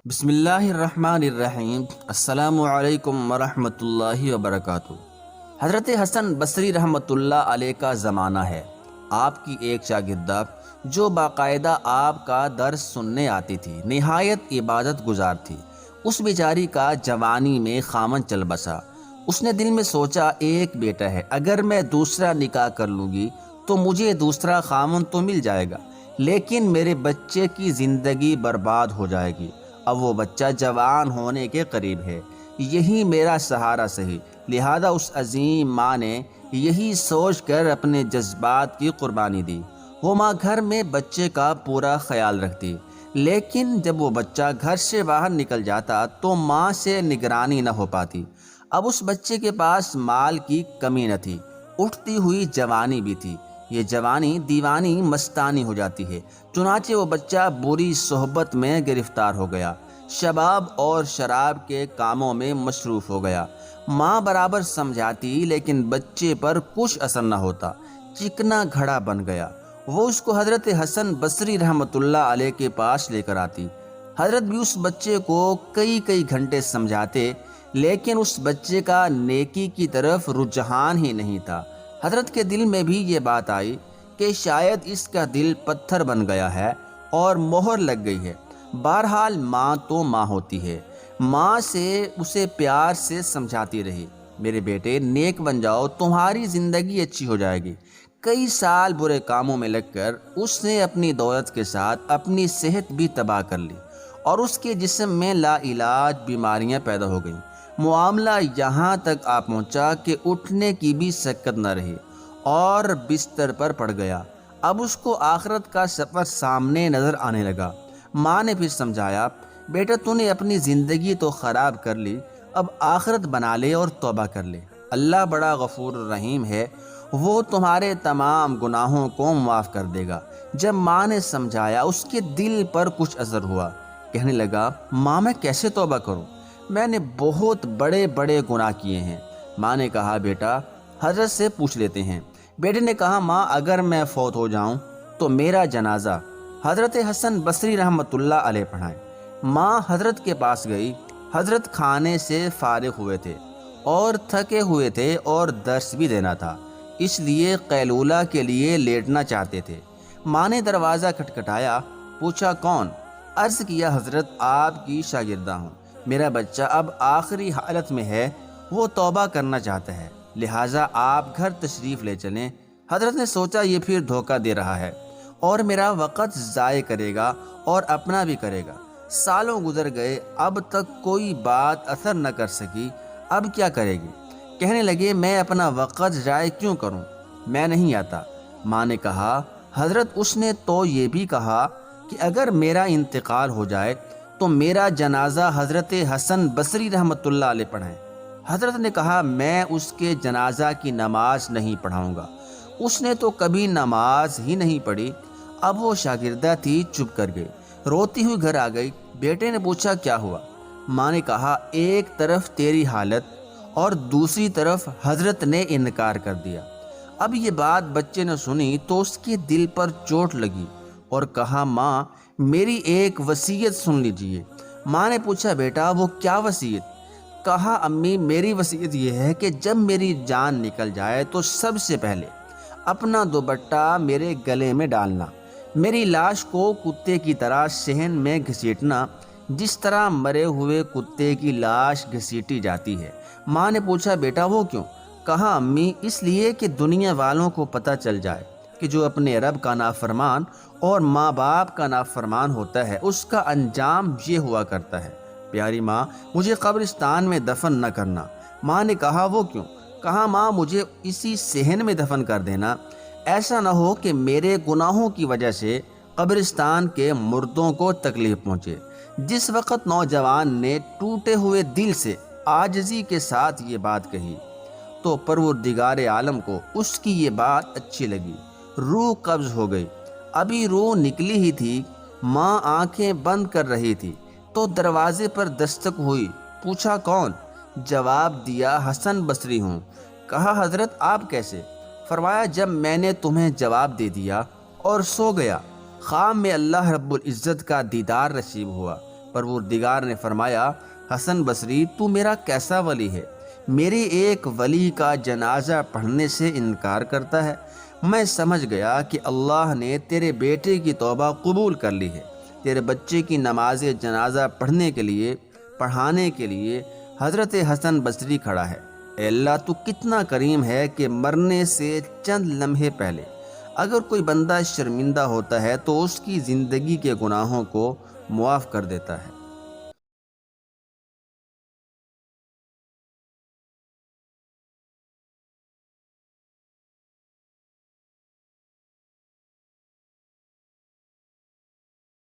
بسم اللہ الرحمن الرحیم۔ السلام علیکم ورحمت اللہ وبرکاتہ۔ حضرت حسن بصری رحمت اللہ علیہ کا زمانہ ہے۔ آپ کی ایک شاگردہ جو باقاعدہ آپ کا درس سننے آتی تھی، نہایت عبادت گزار تھی، اس بیچاری کا جوانی میں خامن چل بسا۔ اس نے دل میں سوچا، ایک بیٹا ہے، اگر میں دوسرا نکاح کر لوں گی تو مجھے دوسرا خامن تو مل جائے گا، لیکن میرے بچے کی زندگی برباد ہو جائے گی۔ اب وہ بچہ جوان ہونے کے قریب ہے، یہی میرا سہارا سہی۔ لہذا اس عظیم ماں نے یہی سوچ کر اپنے جذبات کی قربانی دی۔ وہ ماں گھر میں بچے کا پورا خیال رکھتی، لیکن جب وہ بچہ گھر سے باہر نکل جاتا تو ماں سے نگرانی نہ ہو پاتی۔ اب اس بچے کے پاس مال کی کمی نہ تھی، اٹھتی ہوئی جوانی بھی تھی۔ یہ جوانی دیوانی مستانی ہو جاتی ہے، چنانچہ وہ بچہ بری صحبت میں گرفتار ہو گیا، شباب اور شراب کے کاموں میں مصروف ہو گیا۔ ماں برابر سمجھاتی لیکن بچے پر کچھ اثر نہ ہوتا، چکنا گھڑا بن گیا۔ وہ اس کو حضرت حسن بصری رحمت اللہ علیہ کے پاس لے کر آتی۔ حضرت بھی اس بچے کو کئی گھنٹے سمجھاتے، لیکن اس بچے کا نیکی کی طرف رجحان ہی نہیں تھا۔ حضرت کے دل میں بھی یہ بات آئی کہ شاید اس کا دل پتھر بن گیا ہے اور مہر لگ گئی ہے۔ بہرحال ماں تو ماں ہوتی ہے، ماں سے اسے پیار سے سمجھاتی رہی، میرے بیٹے نیک بن جاؤ، تمہاری زندگی اچھی ہو جائے گی۔ کئی سال برے کاموں میں لگ کر اس نے اپنی دولت کے ساتھ اپنی صحت بھی تباہ کر لی، اور اس کے جسم میں لا علاج بیماریاں پیدا ہو گئیں۔ معاملہ یہاں تک آ پہنچا کہ اٹھنے کی بھی سکت نہ رہی اور بستر پر پڑ گیا۔ اب اس کو آخرت کا سفر سامنے نظر آنے لگا۔ ماں نے پھر سمجھایا، بیٹا تو نے اپنی زندگی تو خراب کر لی، اب آخرت بنا لے اور توبہ کر لے۔ اللہ بڑا غفور الرحیم ہے، وہ تمہارے تمام گناہوں کو معاف کر دے گا۔ جب ماں نے سمجھایا، اس کے دل پر کچھ اثر ہوا۔ کہنے لگا، ماں میں کیسے توبہ کروں؟ میں نے بہت بڑے گناہ کیے ہیں۔ ماں نے کہا، بیٹا حضرت سے پوچھ لیتے ہیں۔ بیٹے نے کہا، ماں اگر میں فوت ہو جاؤں تو میرا جنازہ حضرت حسن بصری رحمت اللہ علیہ پڑھائیں۔ ماں حضرت کے پاس گئی۔ حضرت کھانے سے فارغ ہوئے تھے اور تھکے ہوئے تھے اور درس بھی دینا تھا، اس لیے قیلولہ کے لیے لیٹنا چاہتے تھے۔ ماں نے دروازہ کھٹکھٹایا، پوچھا، کون؟ عرض کیا، حضرت آپ کی شاگردہ ہوں، میرا بچہ اب آخری حالت میں ہے، وہ توبہ کرنا چاہتا ہے، لہٰذا آپ گھر تشریف لے چلیں۔ حضرت نے سوچا، یہ پھر دھوکہ دے رہا ہے اور میرا وقت ضائع کرے گا اور اپنا بھی کرے گا۔ سالوں گزر گئے، اب تک کوئی بات اثر نہ کر سکی، اب کیا کرے گی؟ کہنے لگے، میں اپنا وقت ضائع کیوں کروں، میں نہیں آتا۔ ماں نے کہا، حضرت اس نے تو یہ بھی کہا کہ اگر میرا انتقال ہو جائے تو میرا جنازہ حضرت حسن بصری رحمت اللہ علیہ پڑھائیں۔ حضرت نے کہا، میں اس کے جنازہ کی نماز نہیں پڑھاؤں گا، اس نے تو کبھی نماز ہی نہیں پڑھی۔ اب وہ شاگردہ تھی، چپ کر گئی، روتی ہوئی گھر آ گئی۔ بیٹے نے پوچھا، کیا ہوا؟ ماں نے کہا، ایک طرف تیری حالت اور دوسری طرف حضرت نے انکار کر دیا۔ اب یہ بات بچے نے سنی تو اس کے دل پر چوٹ لگی اور کہا، ماں میری ایک وصیت سن لیجئے۔ ماں نے پوچھا، بیٹا وہ کیا وصیت؟ کہا، امی میری وصیت یہ ہے کہ جب میری جان نکل جائے تو سب سے پہلے اپنا دوپٹہ میرے گلے میں ڈالنا، میری لاش کو کتے کی طرح صحن میں گھسیٹنا، جس طرح مرے ہوئے کتے کی لاش گھسیٹی جاتی ہے۔ ماں نے پوچھا، بیٹا وہ کیوں؟ کہا، امی اس لیے کہ دنیا والوں کو پتہ چل جائے کہ جو اپنے رب کا نافرمان اور ماں باپ کا نافرمان ہوتا ہے، اس کا انجام یہ ہوا کرتا ہے۔ پیاری ماں، مجھے قبرستان میں دفن نہ کرنا۔ ماں نے کہا، وہ کیوں؟ کہا، ماں مجھے اسی صحن میں دفن کر دینا، ایسا نہ ہو کہ میرے گناہوں کی وجہ سے قبرستان کے مردوں کو تکلیف پہنچے۔ جس وقت نوجوان نے ٹوٹے ہوئے دل سے عاجزی کے ساتھ یہ بات کہی تو پروردگار عالم کو اس کی یہ بات اچھی لگی، روح قبض ہو گئی۔ ابھی روح نکلی ہی تھی، ماں آنکھیں بند کر رہی تھی تو دروازے پر دستک ہوئی۔ پوچھا، کون؟ جواب دیا، حسن بصری ہوں۔ کہا، حضرت آپ کیسے؟ فرمایا، جب میں نے تمہیں جواب دے دیا اور سو گیا، خواب میں اللہ رب العزت کا دیدار نصیب ہوا، پروردگار نے فرمایا، حسن بصری تو میرا کیسا ولی ہے؟ میرے ایک ولی کا جنازہ پڑھنے سے انکار کرتا ہے۔ میں سمجھ گیا کہ اللہ نے تیرے بیٹے کی توبہ قبول کر لی ہے۔ تیرے بچے کی نماز جنازہ پڑھانے کے لیے حضرت حسن بصری کھڑا ہے۔ اے اللہ تو کتنا کریم ہے کہ مرنے سے چند لمحے پہلے اگر کوئی بندہ شرمندہ ہوتا ہے تو اس کی زندگی کے گناہوں کو معاف کر دیتا ہے۔